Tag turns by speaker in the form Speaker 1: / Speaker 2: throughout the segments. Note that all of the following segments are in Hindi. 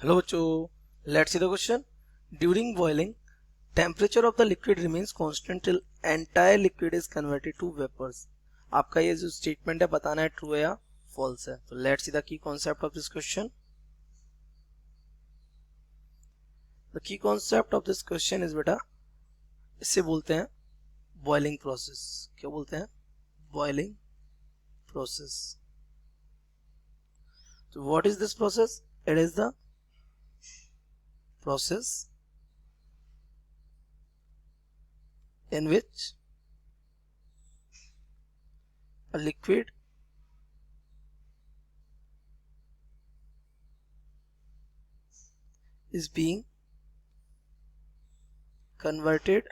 Speaker 1: हेलो बच्चों, let's see the question. During boiling temperature of the liquid remains constant till entire liquid is converted to vapours. आपका ये जो स्टेटमेंट है बताना है ट्रू है या फॉल्स है. तो let's see the key concept of this question. The key concept of this question is बेटा, इससे बोलते हैं बॉइलिंग प्रोसेस. क्या बोलते हैं? Boiling process. तो what is this process? It is the process in which a liquid is being converted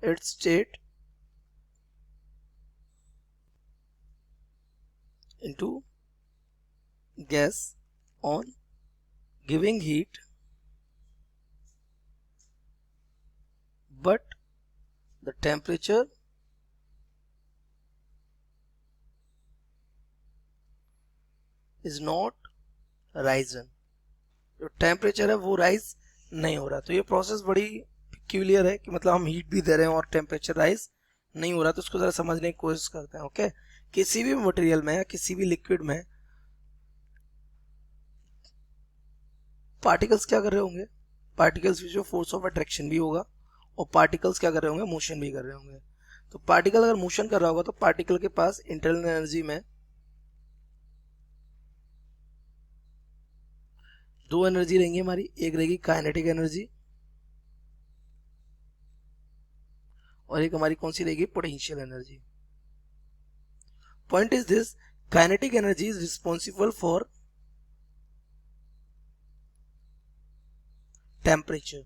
Speaker 1: its state into gas on giving heat, but the temperature is not risen. जो टेम्परेचर है वो राइज नहीं हो रहा. तो ये प्रोसेस बड़ी पिक्यूलियर है कि मतलब हम हीट भी दे रहे हैं और टेम्परेचर राइज नहीं हो रहा. तो उसको जरा समझने की कोशिश करते हैं. ओके, किसी भी मटेरियल में या किसी भी लिक्विड में पार्टिकल्स क्या कर रहे होंगे? पार्टिकल्स में जो फोर्स ऑफ अट्रैक्शन भी होगा और पार्टिकल्स क्या कर रहे होंगे? मोशन भी कर रहे होंगे. तो पार्टिकल अगर मोशन कर रहा होगा तो पार्टिकल के पास इंटरनल एनर्जी में दो एनर्जी रहेंगी हमारी. एक रहेगी काइनेटिक एनर्जी और एक हमारी कौन सी रहेगी? Potential energy. Point is this, kinetic energy is responsible for temperature.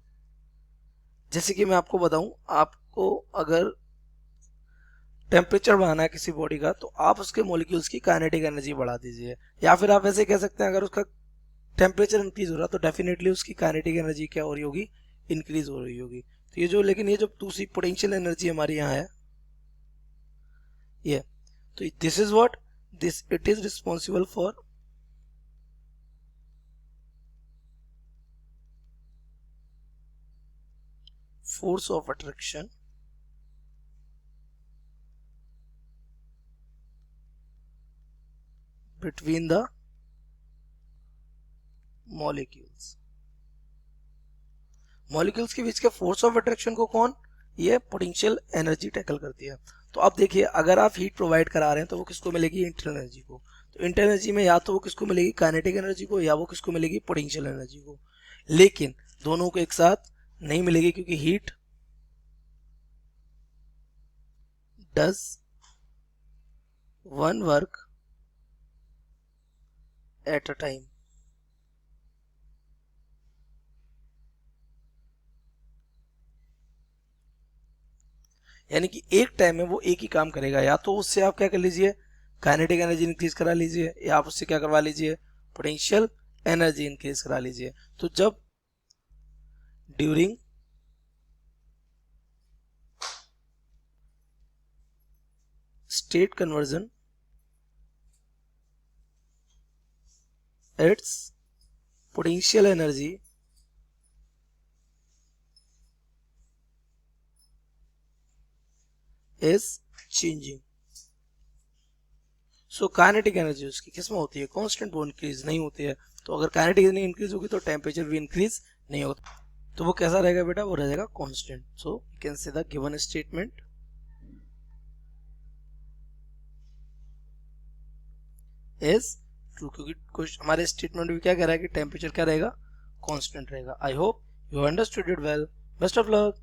Speaker 1: जैसे कि मैं आपको बताऊं, आपको अगर टेम्परेचर बढ़ाना है किसी बॉडी का तो आप उसके मॉलिक्यूल्स की काइनेटिक एनर्जी बढ़ा दीजिए. या फिर आप ऐसे कह सकते हैं, अगर उसका टेम्परेचर इंक्रीज हो रहा तो डेफिनेटली उसकी काइनेटिक एनर्जी क्या हो रही होगी? इंक्रीज हो रही होगी. तो ये जो, लेकिन ये जो दूसरी पोटेंशियल एनर्जी हमारी यहाँ है ये, तो this is what this it is responsible for force of attraction between the molecules. Molecules के बीच के फोर्स ऑफ अट्रैक्शन को कौन? ये पोटेंशियल एनर्जी टैकल करती है. तो अब देखिए, अगर आप हीट प्रोवाइड करा रहे हैं तो वो किसको मिलेगी? इंटरनल एनर्जी को. तो इंटरनल एनर्जी में या तो वो किसको मिलेगी? काइनेटिक एनर्जी को, या वो किसको मिलेगी? पोटेंशियल एनर्जी को. लेकिन दोनों को एक साथ नहीं मिलेगी क्योंकि heat does one work at a time. यानी कि एक टाइम में वो एक ही काम करेगा. या तो उससे आप क्या कर लीजिए? काइनेटिक एनर्जी इंक्रीज करा लीजिए, या आप उससे क्या करवा लीजिए? पोटेंशियल एनर्जी इंक्रीज करा लीजिए. तो जब during state conversion its potential energy is changing. So kinetic energy उसकी किस में होती है? कांस्टेंट. वो इंक्रीज नहीं होती है. तो अगर काइनेटिक एनर्जी इंक्रीज होगी तो टेम्परेचर भी इंक्रीज नहीं होगा. तो वो कैसा रहेगा बेटा? वो रहेगा constant. So you can say the given statement is true, क्योंकि हमारे स्टेटमेंट भी क्या कह रहा है कि टेम्परेचर क्या रहेगा? कांस्टेंट रहेगा. I hope you understood it well. Best of luck.